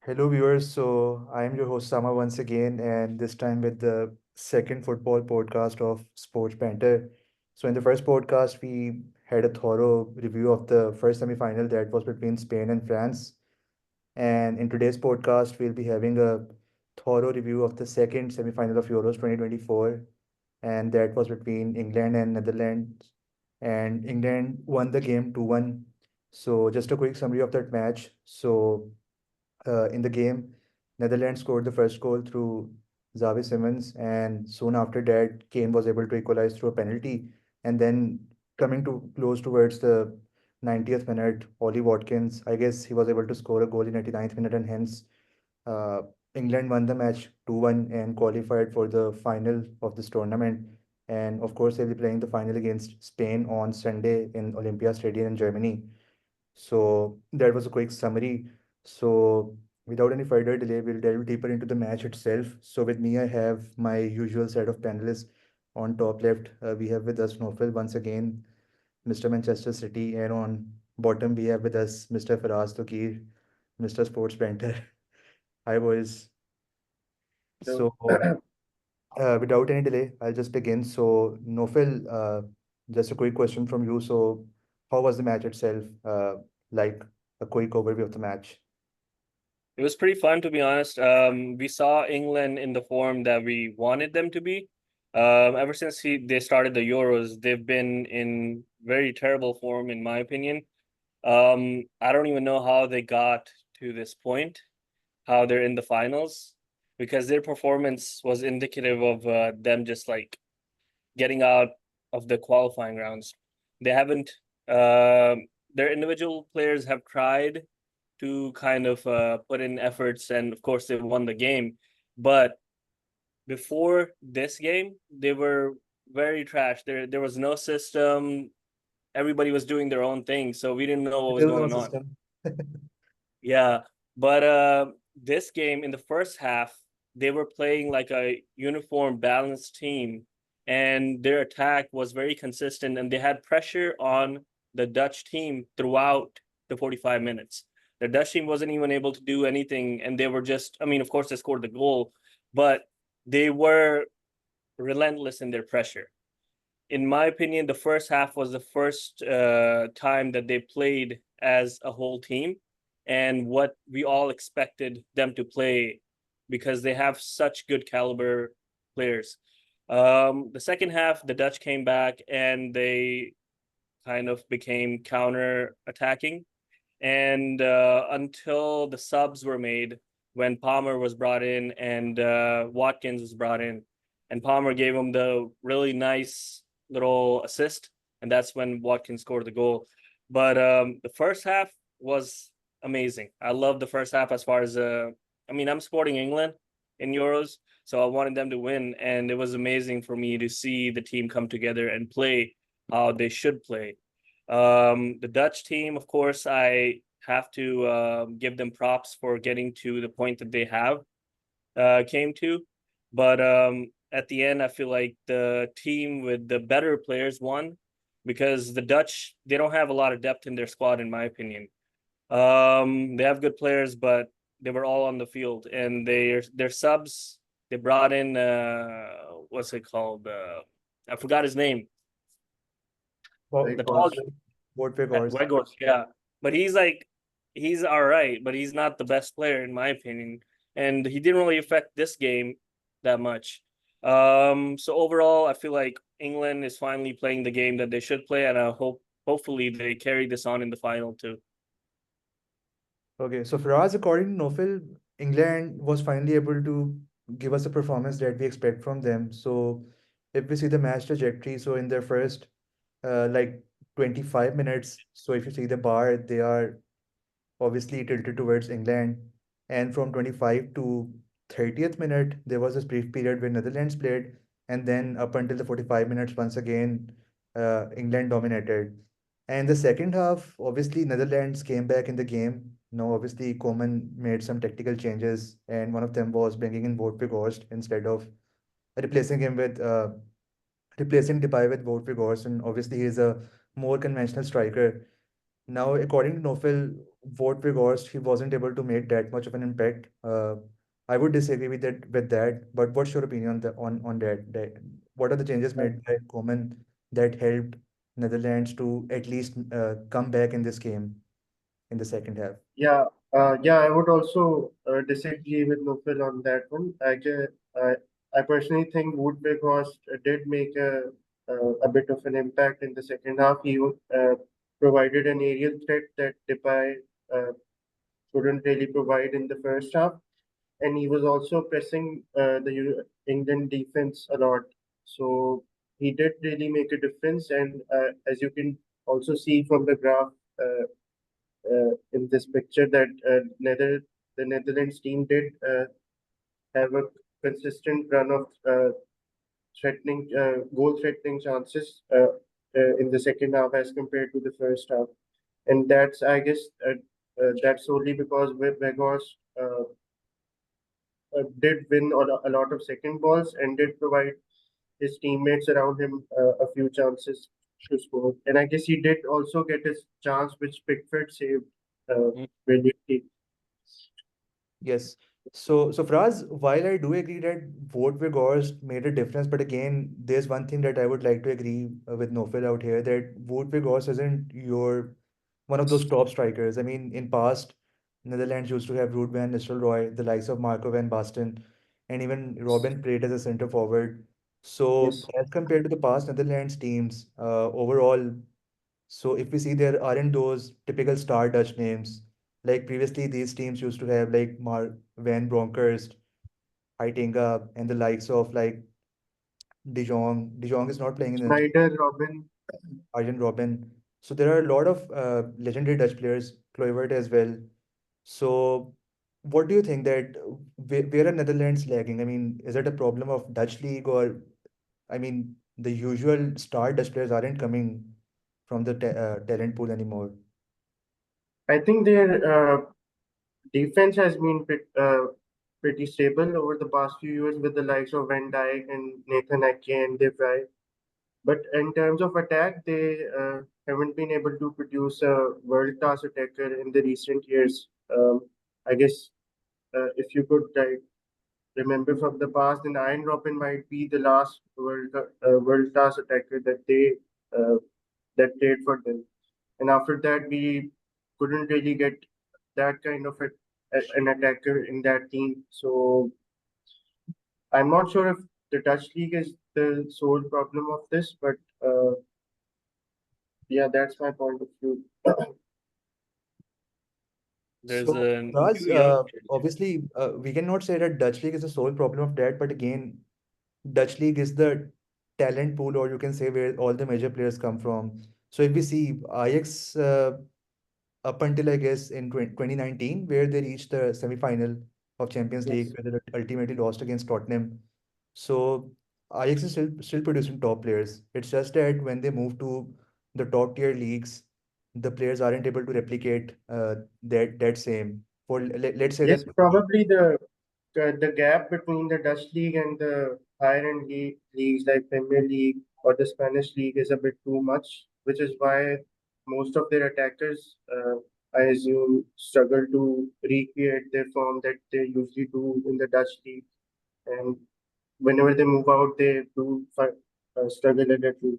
Hello, viewers. So, I am your host Sama once again, and this time with the second football podcast of Sports Banter. So, in the first podcast, we had a thorough review of the first semi-final that was between Spain and France. And in today's podcast, we'll be having a thorough review of the second semi-final of Euros 2024, and that was between England and Netherlands. And England won the game 2-1. So, just a quick summary of that match. In the game, Netherlands scored the first goal through Xavi Simons, and soon after that, Kane was able to equalize through a penalty. And then coming to close towards the 90th minute, Ollie Watkins, I guess he was able to score a goal in 89th minute, and hence uh, England won the match 2-1 and qualified for the final of this tournament. And of course, they'll be playing the final against Spain on Sunday in Olympia Stadium in Germany. So that was a quick summary. So without any further delay, we'll delve deeper into the match itself. So with me, I have my usual set of panelists. On top left, we have with us Nofil once again, Mr. Manchester City, and on bottom we have with us Mr. Faraz Tokir, Mr. Sports Banter. Hi boys. So, So without any delay, I'll just begin. So Nofil, just a quick question from you. So how was the match itself? Like a quick overview of the match. it was pretty fun, to be honest. We saw England in the form that we wanted them to be. Ever since they started the Euros, they've been in very terrible form, in my opinion. I don't even know how they got to this point, how they're in the finals, because their performance was indicative of them just like getting out of the qualifying rounds. They haven't. Their individual players have tried to kind of put in efforts, and of course they won the game. But before this game, they were very trash. There was no system. Everybody was doing their own thing, so we didn't know what was Still no going on. system. Yeah, but this game in the first half, they were playing like a uniform, balanced team, and their attack was very consistent, and they had pressure on the Dutch team throughout the 45 minutes. The Dutch team wasn't even able to do anything, and they were just, I mean, of course, they scored the goal, but they were relentless in their pressure. In my opinion, the first half was the first time that they played as a whole team and what we all expected them to play because they have such good caliber players. The second half, the Dutch came back and they kind of became counter attacking. And until the subs were made, when Palmer was brought in and Watkins was brought in, and Palmer gave him the really nice little assist, and that's when Watkins scored the goal. But the first half was amazing. I love the first half as far as I mean, I'm supporting England in Euros, so I wanted them to win, and it was amazing for me to see the team come together and play how they should play. The Dutch team, of course, I have to give them props for getting to the point that they have came to. But at the end, I feel like the team with the better players won because the Dutch, they don't have a lot of depth in their squad, in my opinion. They have good players, but they were all on the field, and their subs. They brought in what's it called? I forgot his name. The tall Horse, Woodwick horse. Wegorst, yeah. But he's all right, but he's not the best player in my opinion. And he didn't really affect this game that much. So overall I feel like England is finally playing the game that they should play, and I hopefully they carry this on in the final too. Okay, so for us, according to Nofil, England was finally able to give us a performance that we expect from them. So if we see the match trajectory, so in their first like 25 minutes, so if you see the bar, they are obviously tilted towards England. And from 25 to 30th minute, there was this brief period where Netherlands played, and then up until the 45 minutes, once again, England dominated. And the second half, obviously, Netherlands came back in the game. Now, obviously, Coman made some tactical changes, and one of them was bringing in Wout Weghorst instead of replacing him with replacing Depay with Wout Weghorst. And obviously, he's a more conventional striker. Now, according to Nofil, vote Weghorst, he wasn't able to make that much of an impact. I would disagree with that. But what's your opinion on that? What are the changes made by Koeman that helped Netherlands to at least come back in this game in the second half? Yeah, yeah, I would also disagree with Nupil on that one. I personally think Woodweghorst did make a bit of an impact in the second half. He provided an aerial threat that Depay uh, couldn't really provide in the first half, and he was also pressing the England defense a lot. So he did really make a difference, and as you can also see from the graph. In this picture that the Netherlands team did have a consistent run of threatening goal threatening chances in the second half as compared to the first half, and that's I guess that's solely because Weghorst did win a lot of second balls and did provide his teammates around him a few chances to score. And I guess he did also get his chance, which Pickford saved brilliantly. Yes. So Fraz, while I do agree that vote with Gorst made a difference, but again, there's one thing that I would like to agree with Nofil out here that vote with Gorst isn't your one of those top strikers. I mean, in past, Netherlands used to have Ruud van Nistelrooy, the likes of Marco van Basten, and even Robin played as a center forward. So Yes. as compared to the past Netherlands teams, overall, so if we see there aren't those typical star Dutch names, like previously these teams used to have like Mark Van Bronckhorst, Heitinga, and the likes of like De Jong. De Jong is not playing in the Snyder, Robin. Arjen Robben. So there are a lot of legendary Dutch players, Kluivert as well. So what do you think that where are Netherlands lagging? I mean, is it a problem of Dutch league or I mean the usual star Dutch players aren't coming from the talent pool anymore? I think their defense has been pretty stable over the past few years with the likes of Van Dijk and Nathan Ake and De Vrij. But in terms of attack, they haven't been able to produce a world-class attacker in the recent years. I guess if you could remember from the past, then Iron Robin might be the last world-class attacker uh, that played for them. And after that, we couldn't really get that kind of an attacker in that team. So I'm not sure if the Dutch league is the sole problem of this, but yeah, that's my point of view. There's So, a Raz, new young. obviously, we cannot say that Dutch league is the sole problem of that, but again, Dutch league is the talent pool, or you can say where all the major players come from. So if we see Ajax up until I guess in 2019, where they reached the semi-final of Champions League, Yes. where they ultimately lost against Tottenham. So Ajax is still producing top players. It's just that when they move to the top tier leagues, the players aren't able to replicate that same. For let's say Yes, that probably the gap between the Dutch league and the higher end leagues like Premier League or the Spanish league is a bit too much, which is why most of their attackers, I assume, struggle to recreate their form that they usually do in the Dutch league. And whenever they move out, they do struggle a little.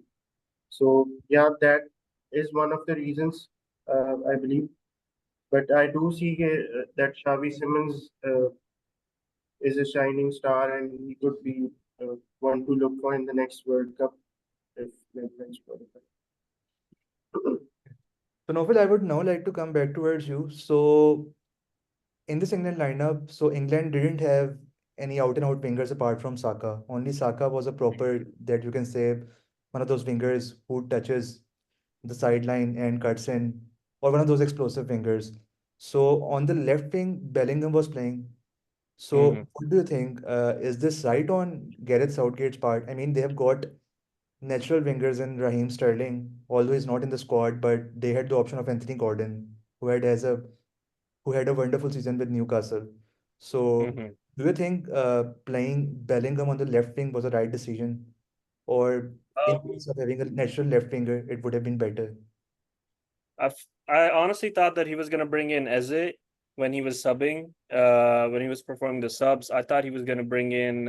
So yeah, that is one of the reasons I believe. But I do see that Xavi Simmons is a shining star, and he could be one to look for in the next World Cup if Netherlands qualify. so Nofil, I would now like to come back towards you. So in this England lineup, so England didn't have any out and out wingers apart from Saka. Only Saka was a proper that you can say one of those wingers who touches the sideline and cuts in, or one of those explosive wingers. So on the left wing, Bellingham was playing. So Mhm, what do you think? Is this right on Gareth Southgate's part? I mean, they have got natural wingers in Raheem Sterling, although he's not in the squad, but they had the option of Anthony Gordon, who had a wonderful season with Newcastle. So mhm. do you think playing Bellingham on the left wing was a right decision, or in Um, case of having a natural left winger, it would have been better? I honestly thought that he was gonna bring in Eze when he was subbing, when he was performing the subs. I thought he was gonna bring in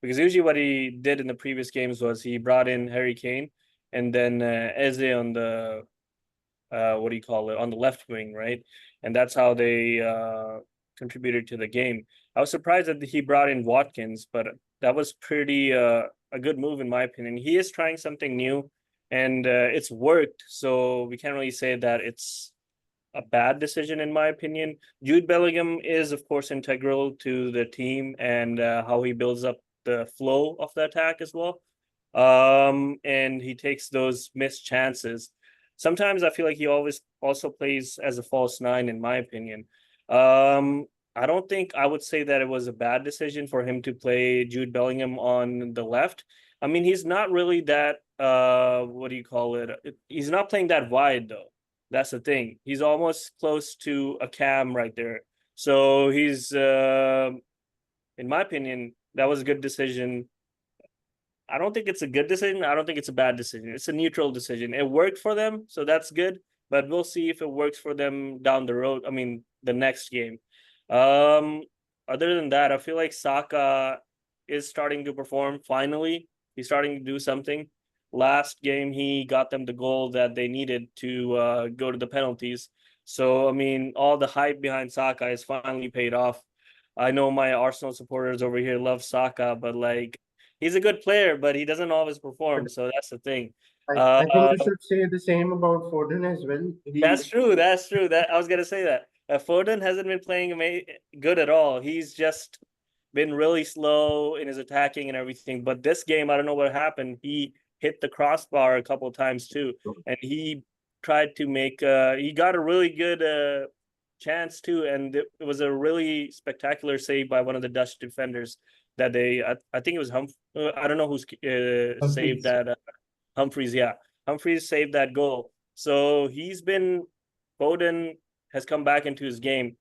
because usually what he did in the previous games was he brought in Harry Kane and then Eze on the what do you call it, on the left wing, right? And that's how they contributed to the game. I was surprised that he brought in Watkins, but that was pretty a good move in my opinion. He is trying something new, and it's worked. So we can't really say that it's a bad decision in my opinion. Jude Bellingham is of course integral to the team and how he builds up the flow of the attack as well. And he takes those missed chances. Sometimes I feel like he always also plays as a false nine in my opinion. I don't think I would say that it was a bad decision for him to play Jude Bellingham on the left. I mean, he's not really that what do you call it? He's not playing that wide though. That's the thing. He's almost close to a cam right there. So he's, in my opinion, that was a good decision. I don't think it's a good decision. I don't think it's a bad decision. It's a neutral decision. It worked for them, so that's good. But we'll see if it works for them down the road. I mean, the next game. Um, Other than that, I feel like Saka is starting to perform finally. He's starting to do something. Last game, he got them the goal that they needed to go to the penalties. So, I mean, all the hype behind Saka is finally paid off. I know my Arsenal supporters over here love Saka, but like he's a good player, but he doesn't always But perform. So that's the thing. I think you should say the same about Foden as well. That's true. That's true. That I was gonna say that. Foden hasn't been playing good at all. He's just been really slow in his attacking and everything. But this game, I don't know what happened. He hit the crossbar a couple of times too, and he tried to make. He got a really good chance too, and it was a really spectacular save by one of the Dutch defenders. That I think it was I don't know who's saved Humphreys. that. Humphreys, yeah, Humphreys saved that goal. So he's been Foden has come back into his game.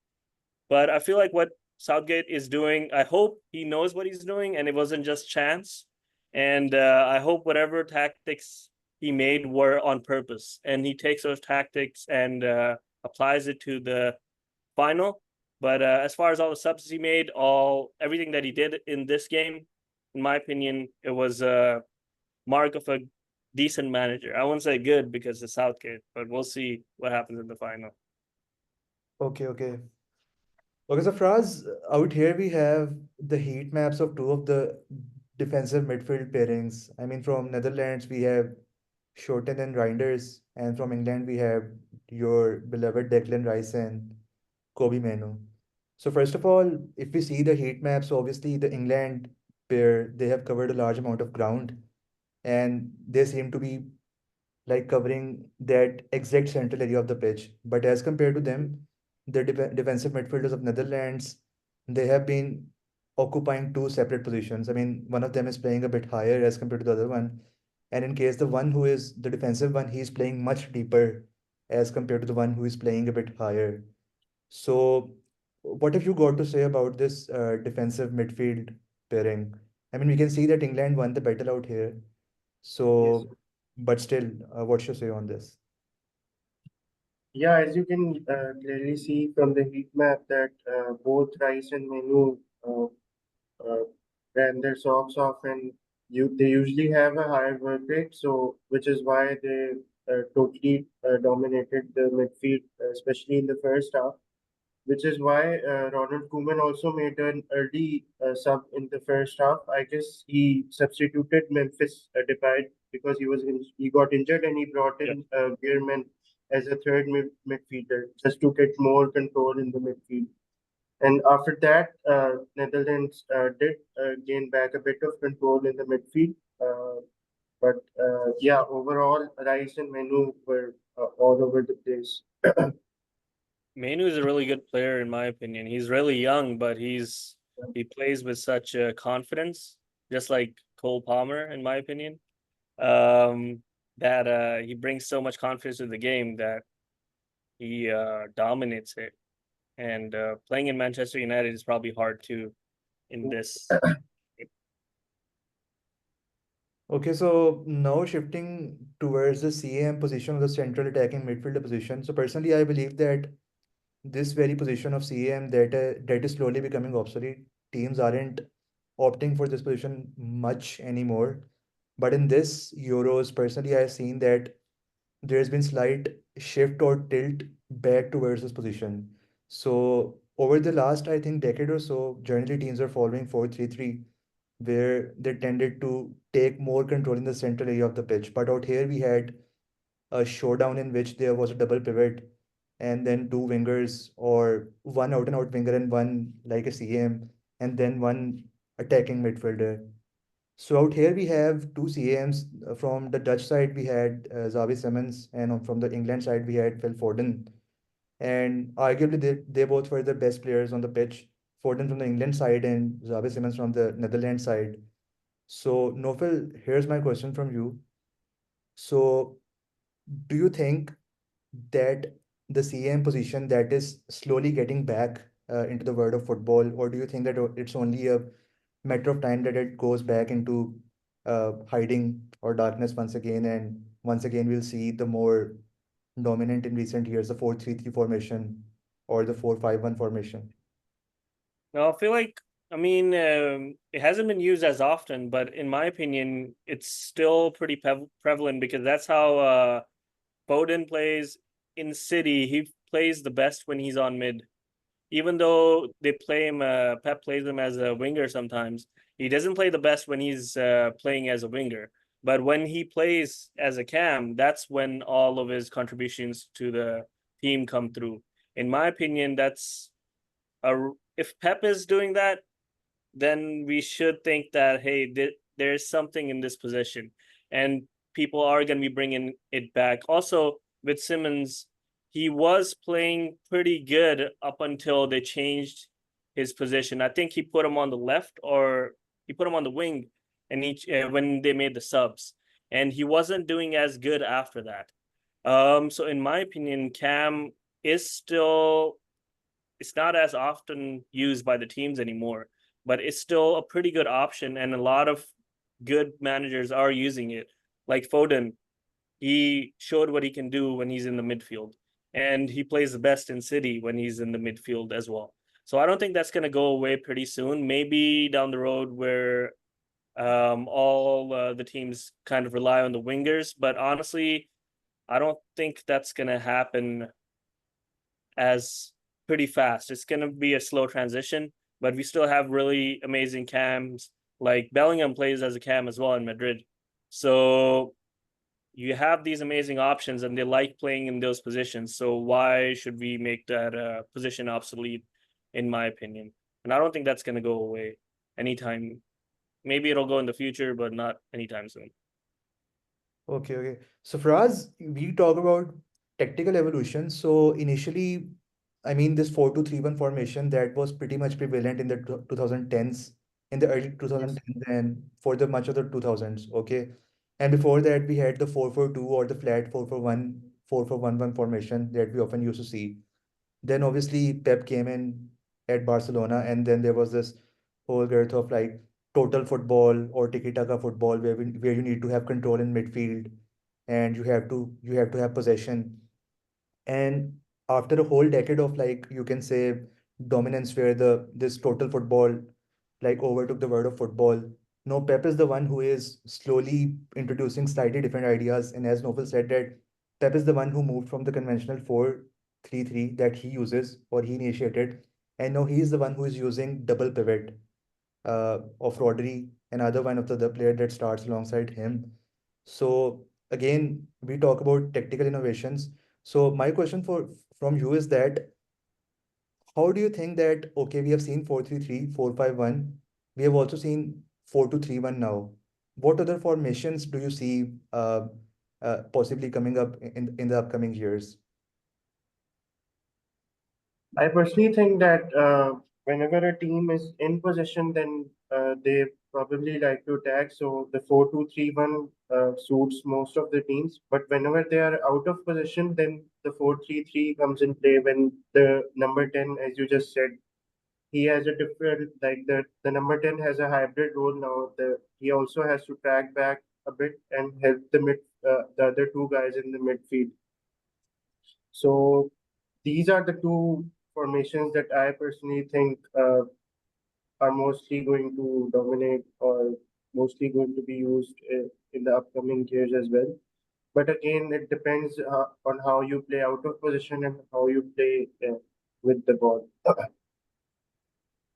But I feel like what Southgate is doing, I hope he knows what he's doing and it wasn't just chance. And I hope whatever tactics he made were on purpose. And he takes those tactics and applies it to the final. But as far as all the subs he made, everything that he did in this game, in my opinion, it was a mark of a decent manager. I won't say good because it's Southgate, but we'll see what happens in the final. Okay, okay. Okay, so Fraz, out here we have the heat maps of two of the defensive midfield pairings. I mean, from Netherlands we have Shorten and Reinders, and from England we have your beloved Declan Rice and Kobe Manu. So first of all, if we see the heat maps, obviously the England pair, they have covered a large amount of ground, and they seem to be like covering that exact central area of the pitch. But as compared to them, the defensive midfielders of Netherlands, they have been occupying two separate positions. I mean, one of them is playing a bit higher as compared to the other one. And in case the one who is the defensive one, he's playing much deeper as compared to the one who is playing a bit higher. So, what have you got to say about this defensive midfield pairing? I mean, we can see that England won the battle out here. Yes. So, but still, what's your say on this? Yeah, as you can clearly see from the heat map that both Rice and Menu uh, ran their socks off, and they usually have a higher work rate, so which is why they totally dominated the midfield, especially in the first half. Which is why Ronald Koeman also made an early sub in the first half. I guess he substituted Memphis Depay because he got injured, and he brought Yeah. in Bierman as a third midfielder just to get more control in the midfield. And after that, Netherlands did gain back a bit of control in the midfield. But yeah, overall, Rice and Menu were all over the place. Manu is a really good player in my opinion. He's really young, but he plays with such confidence, just like Cole Palmer in my opinion. That he brings so much confidence to the game that he dominates it. And playing in Manchester United is probably hard too in this. Okay, so now shifting towards the CAM position of the central attacking midfielder position. So personally, I believe that this very position of CAM that is slowly becoming obsolete. Teams aren't opting for this position much anymore. But in this Euros, personally, I've seen that there's been slight shift or tilt back towards this position. So over the last, I think, decade or so, generally teams are following 4-3-3, where they tended to take more control in the central area of the pitch. But out here we had a showdown in which there was a double pivot and then two wingers, or one out and out winger and one like a CM, and then one attacking midfielder. So out here we have two CAMs. From the Dutch side we had Xavi Simons, and from the England side we had Phil Foden. And arguably they both were the best players on the pitch. Foden from the England side and Xavi Simons from the Netherlands side. So Nofil, here's my question from you. So do you think that the CAM position that is slowly getting back into the world of football, or do you think that it's only a matter of time that it goes back into hiding or darkness once again, and once again we'll see the more dominant in recent years, the 4-3-3 formation or the 4-5-1 formation? Now, I feel like, I mean, it hasn't been used as often, but in my opinion, it's still pretty prevalent because that's how Foden plays in City. He plays the best when he's on mid. Even though they play him, Pep plays him as a winger sometimes. He doesn't play the best when he's playing as a winger. But when he plays as a cam, that's when all of his contributions to the team come through. In my opinion, that's a if Pep is doing that, then we should think that hey, there's something in this position, and people are going to be bringing it back. Also, with Simmons, he was playing pretty good up until they changed his position. I think he put him on the left, or he put him on the wing, and when they made the subs, and he wasn't doing as good after that. So in my opinion, Cam is still it's not as often used by the teams anymore, but it's still a pretty good option, and a lot of good managers are using it. Like Foden, he showed what he can do when he's in the midfield, and he plays the best in City when he's in the midfield as well. So I don't think that's going to go away pretty soon. Maybe down the road where all the teams kind of rely on the wingers, but honestly, I don't think that's going to happen as pretty fast. It's going to be a slow transition, but we still have really amazing cams. Like Bellingham plays as a cam as well in Madrid. So you have these amazing options and they like playing in those positions. So why should we make that position obsolete, in my opinion? And I don't think that's going to go away anytime. Maybe it'll go in the future, but not anytime soon. Okay, okay. So for us, we talk about tactical evolution. So initially, I mean, this 4-2-3-1 formation that was pretty much prevalent in the 2010s, in the early Yes. 2010s, and for the much of the 2000s. Okay. And before that, we had the 4-4-2 or the flat 4-4-1, 4-4-1-1 formation that we often used to see. Then obviously Pep came in at Barcelona, and then there was this whole girth of like total football or tiki-taka football, where you need to have control in midfield, and you have to have possession. And after a whole decade of, like, you can say, dominance, where the this total football like overtook the world of football. No, Pep is the one who is slowly introducing slightly different ideas. And as Novel said, that Pep is the one who moved from the conventional 4-3-3 that he uses or he initiated. And now he is the one who is using double pivot of Rodri, another one of the player that starts alongside him. So again, we talk about tactical innovations. So my question from you is that how do you think that, okay, we have seen 4-3-3, 4-5-1, we have also seen 4-2-3-1 now. What other formations do you see possibly coming up in the upcoming years? I personally think that whenever a team is in possession, then they probably like to attack. So the 4-2-3-1 suits most of the teams. But whenever they are out of possession, then the 4-3-3 comes in play when the number 10, as you just said, he has a different, like the number 10 has a hybrid role now. He also has to track back. a bit and help the other two guys in the midfield. So these are the two formations that I personally think are mostly going to dominate or mostly going to be used in the upcoming years as well. But again, it depends on how you play out of position and how you play with the ball.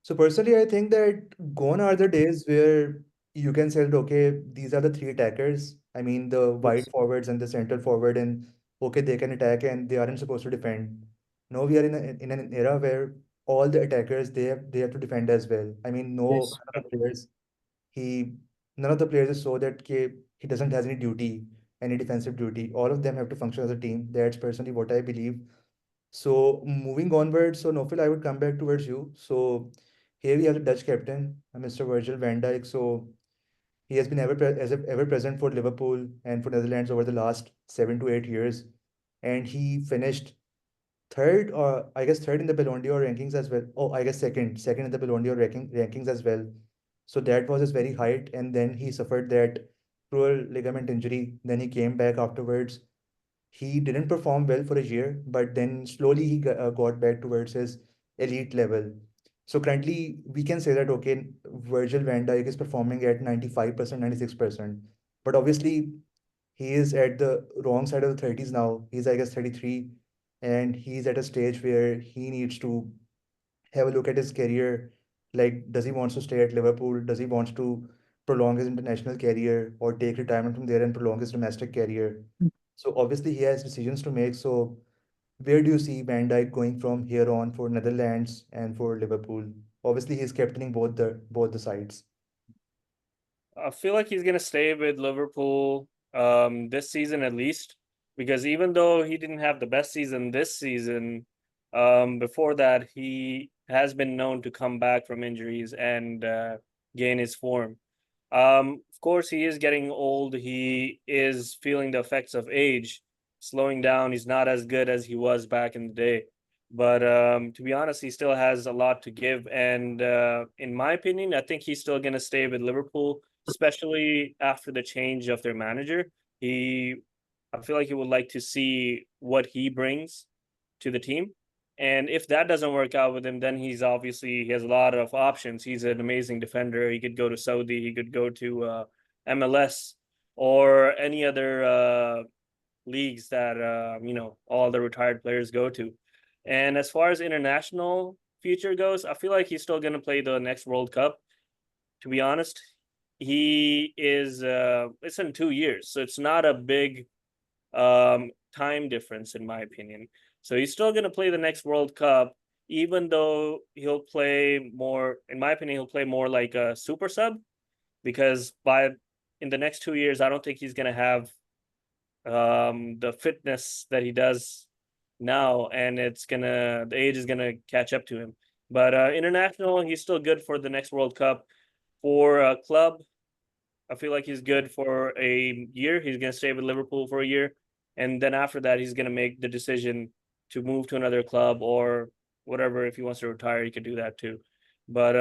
So personally, I think that gone are the days where you can say that, okay, these are the three attackers. I mean, the wide Yes, forwards and the central forward, and okay, they can attack and they aren't supposed to defend. No, we are in an era where all the attackers they have to defend as well. I mean, yes, none of the players he none of the players is so that he doesn't has any duty, any defensive duty. All of them have to function as a team. That's personally what I believe. So moving onward, so Nofil, I would come back towards you. So here we have the Dutch captain, Mr. Virgil van Dijk. So he has been ever present for Liverpool and for Netherlands over the last 7 to 8 years, and he finished third, or I guess third in the Ballon d'Or rankings as well. Oh, I guess second in the Ballon d'Or rankings as well. So that was his very height, and then he suffered that cruel ligament injury. Then he came back afterwards. He didn't perform well for a year, but then slowly he got back towards his elite level. So currently, we can say that okay, Virgil van Dijk is performing at 95%, 96%. But obviously, he is at the wrong side of the 30s now. He's, I guess, 33, and he's at a stage where he needs to have a look at his career. Like, does he wants to stay at Liverpool? Does he wants to prolong his international career or take retirement from there and prolong his domestic career? So obviously he has decisions to make. So where do you see Van Dijk going from here on for Netherlands and for Liverpool? Obviously he's captaining both the sides. I feel like he's gonna stay with Liverpool this season at least, because even though he didn't have the best season this season, before that he has been known to come back from injuries and gain his form. Of course, he is getting old. He is feeling the effects of age, slowing down. He's not as good as he was back in the day. But to be honest, he still has a lot to give. And in my opinion, I think he's still going to stay with Liverpool, especially after the change of their manager. He, I feel like he would like to see what he brings to the team. And if that doesn't work out with him, then he has a lot of options. He's an amazing defender. He could go to Saudi, he could go to MLS or any other leagues that all the retired players go to. And as far as international future goes, I feel like he's still going to play the next World Cup. To be honest, he is. It's in 2 years, so it's not a big time difference, in my opinion. So he's still going to play the next World Cup, even though he'll play more, in my opinion, he'll play more like a super sub, because by in the next 2 years, I don't think he's going to have the fitness that he does now, and the age is gonna catch up to him. But international, he's still good for the next World Cup. For a club, I feel like he's good for a year. He's going to stay with Liverpool for a year. And then after that, he's going to make the decision to move to another club or whatever. If he wants to retire, he could do that too. But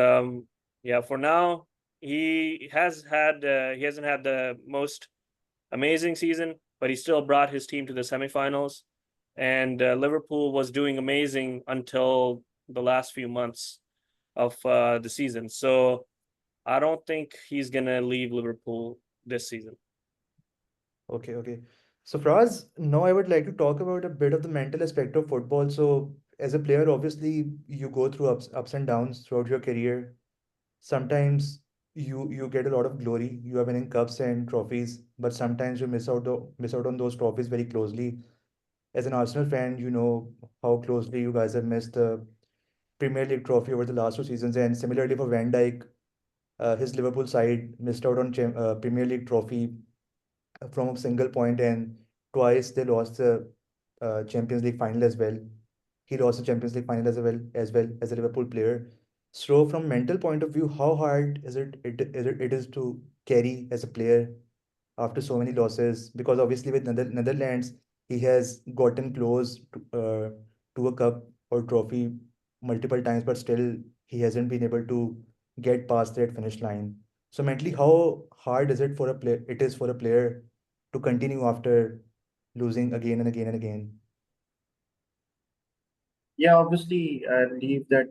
yeah, for now, he hasn't had the most amazing season, but he still brought his team to the semifinals. And Liverpool was doing amazing until the last few months of the season. So I don't think he's gonna leave Liverpool this season. Okay, okay. So Fraz, now I would like to talk about a bit of the mental aspect of football. So as a player, obviously you go through ups and downs throughout your career. Sometimes you get a lot of glory. You are winning cups and trophies, but sometimes you miss out on those trophies very closely. As an Arsenal fan, you know how closely you guys have missed the Premier League trophy over the last 2 seasons. And similarly for Van Dijk, his Liverpool side missed out on Premier League trophy from a single point, and twice they lost the Champions League final as well. He lost the Champions League final as well as a Liverpool player. So from mental point of view, how hard is it to carry as a player after so many losses? Because obviously with Netherlands, he has gotten close to a cup or trophy multiple times, but still he hasn't been able to get past that finish line. So mentally, how hard is it for a player? It is for a player to continue after losing again and again and again. Yeah, obviously, I believe that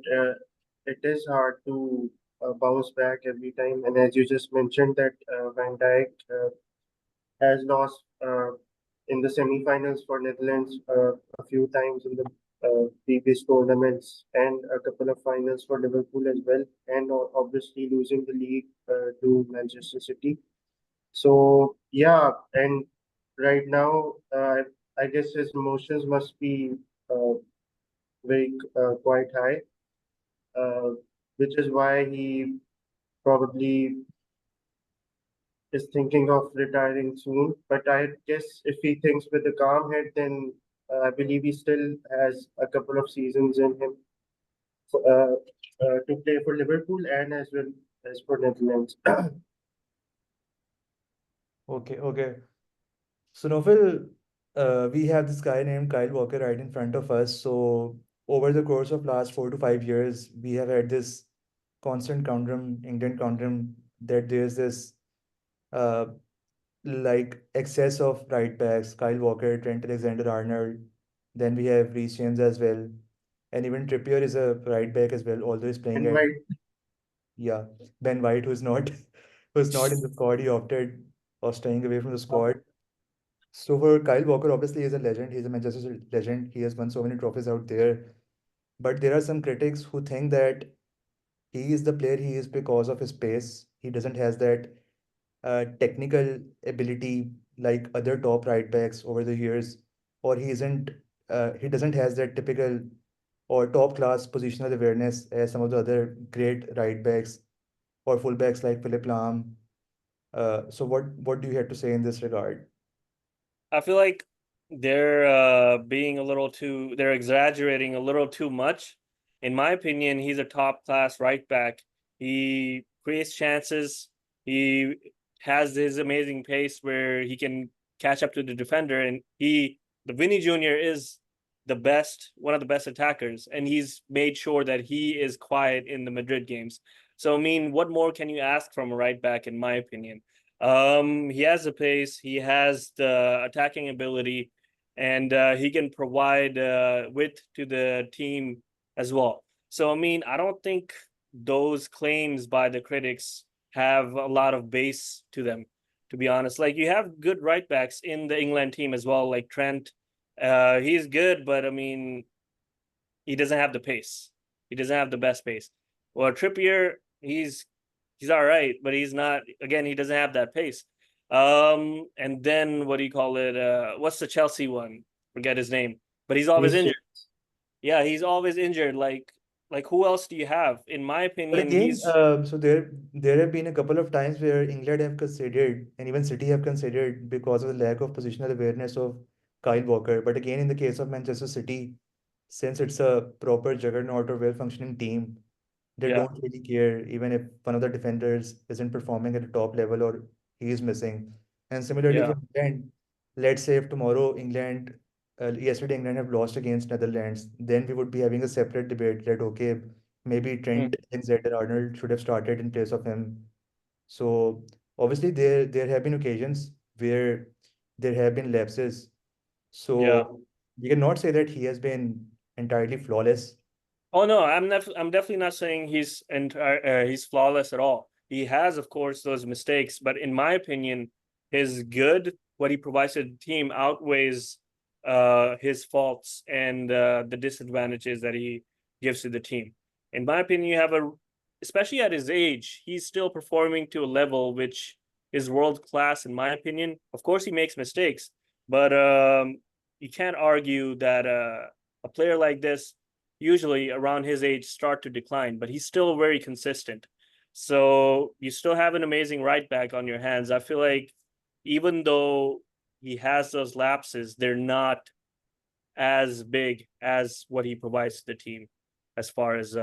it is hard to bounce back every time. And as you just mentioned, that Van Dijk has lost in the semi-finals for Netherlands a few times in the previous tournaments, and a couple of finals for Liverpool as well, and obviously losing the league to Manchester City. So yeah, and right now, I guess his emotions must be uh, very quite high, uh, which is why he probably is thinking of retiring soon. But I guess if he thinks with a calm head, then I believe he still has a couple of seasons in him to play for Liverpool and as well as for Netherlands. Okay, okay. So Nofil, we have this guy named Kyle Walker right in front of us. So over the course of last 4 to 5 years, we have had this constant conundrum, England conundrum, that there's this uh, like excess of right backs, Kyle Walker, Trent Alexander-Arnold. Then we have Reece James as well, and even Trippier is a right back as well, although he's playing And at, right, yeah, Ben White, who's not who's not in the squad. He opted of staying away from the squad. So for Kyle Walker, obviously he's a legend. He's a Manchester City legend. He has won so many trophies out there. But there are some critics who think that he is the player he is because of his pace. He doesn't has that technical ability like other top right backs over the years, or he isn't. He doesn't has that typical or top class positional awareness as some of the other great right backs or full backs like Philip Lahm. So what do you have to say in this regard? I feel like they're being a little too they're exaggerating a little too much. In my opinion, he's a top class right back. He creates chances. He has his amazing pace where he can catch up to the defender, and the Vinny Jr. is one of the best attackers, and he's made sure that he is quiet in the Madrid games. So I mean, what more can you ask from a right back, in my opinion? He has the pace, he has the attacking ability, and he can provide width to the team as well. So, I mean, I don't think those claims by the critics have a lot of base to them, to be honest. Like, you have good right backs in the England team as well, like Trent. He's good, but I mean, he doesn't have the pace. He doesn't have the best pace. Well, Trippier, he's all right, but he's not. Again, he doesn't have that pace. And then what do you call it? What's the Chelsea one? Forget his name, but he's always Reece injured. James. Yeah, he's always injured. Like who else do you have? In my But opinion, again, he's so there have been a couple of times where England have considered and even City have considered because of the lack of positional awareness of Kyle Walker. But again, in the case of Manchester City, since it's a proper juggernaut or well-functioning team, they yeah, don't really care even if one of the defenders isn't performing at the top level or he is missing. And similarly yeah, for England, let's say if tomorrow yesterday England have lost against Netherlands, then we would be having a separate debate that okay, maybe Trent mm, Alexander-Arnold should have started in place of him. So obviously there have been occasions where there have been lapses. yeah. So we cannot say that he has been entirely flawless. Oh no, I'm definitely not saying he's flawless at all. He has, of course, those mistakes, but in my opinion, his good, what he provides to the team, outweighs his faults and the disadvantages that he gives to the team. In my opinion, especially at his age, he's still performing to a level which is world class. In my opinion, of course, he makes mistakes, but you can't argue that a player like this usually around his age start to decline, but he's still very consistent. So you still have an amazing right back on your hands. I feel like even though he has those lapses, they're not as big as what he provides to the team as far as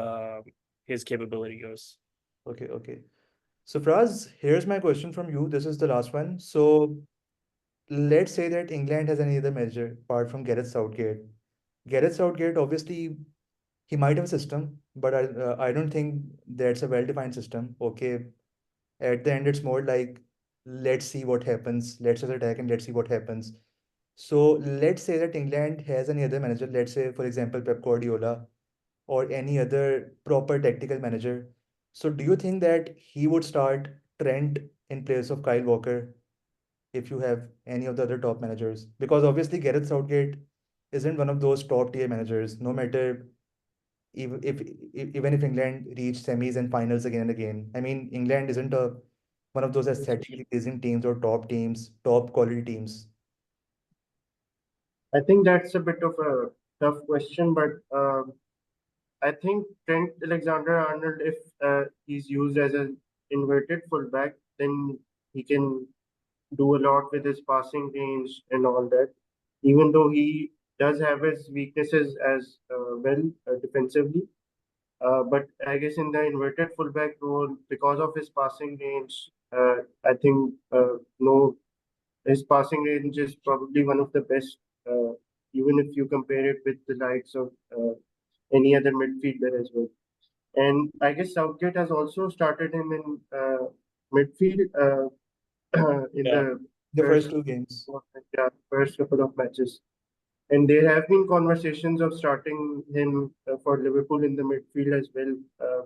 his capability goes. Okay, okay. So Fraz, here's my question from you. This is the last one. So let's say that England has any other measure apart from Gareth Southgate. Gareth Southgate, obviously, he might have a system, but I don't think that's a well-defined system. Okay, At the end, it's more like, let's see what happens. Let's just attack and let's see what happens. So let's say that England has any other manager, let's say, for example, Pep Guardiola or any other proper tactical manager. So do you think that he would start Trent in place of Kyle Walker if you have any of the other top managers? Because obviously Gareth Southgate isn't one of those top tier managers, no matter even if England reach semis and finals again and again. I mean, England isn't a one of those aesthetically pleasing teams or top teams, top quality teams. I think that's a bit of a tough question, but I think Trent Alexander-Arnold, if he's used as an inverted fullback, then he can do a lot with his passing range and all that. Even though he does have his weaknesses as well defensively, but I guess in the inverted fullback role, because of his passing range, I think no, his passing range is probably one of the best, even if you compare it with the likes of any other midfielder as well. And I guess Southgate has also started him in midfield in Yeah. the The first first two games. yeah, first couple of matches. And there have been conversations of starting him for Liverpool in the midfield as well,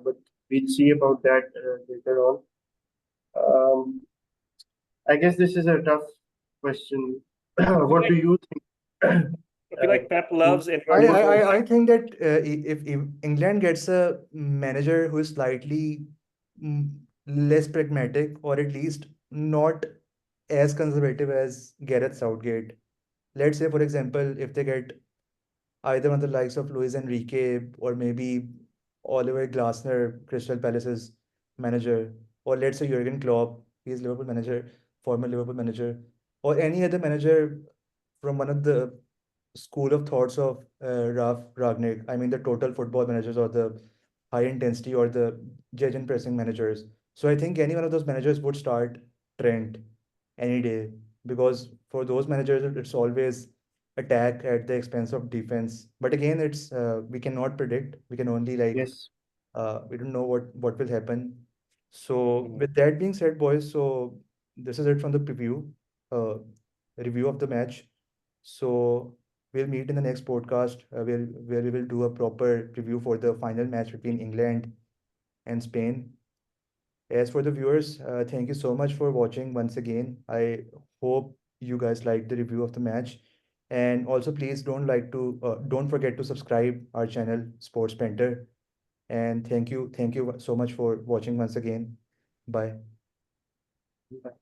but we'll see about that later on. Um, I guess this is a tough question. I feel What do like you think? I feel like Pep Who loves I, inverted I, would I fullback. I think that if England gets a manager who is slightly mm, less pragmatic or at least not as conservative as Gareth Southgate, let's say, for example, if they get either one of the likes of Luis Enrique or maybe Oliver Glasner, Crystal Palace's manager, or let's say Jurgen Klopp, he's Liverpool manager, former Liverpool manager, or any other manager from one of the school of thoughts of Ralf Ragnick. I mean, the total football managers or the high intensity or the judge and pressing managers. So I think any one of those managers would start Trent any day because for those managers, it's always attack at the expense of defense. But again, it's we cannot predict. We can only like yes, we don't know what will happen. So Mhm. with that being said, boys, so this is it from the uh, review of the match. So we'll meet in the next podcast where we will do a proper review for the final match between England and Spain. As for the viewers, thank you so much for watching once again. I hope you guys liked the review of the match. And also, please don't forget to subscribe our channel, Sports Panther. And thank you so much for watching once again. Bye. but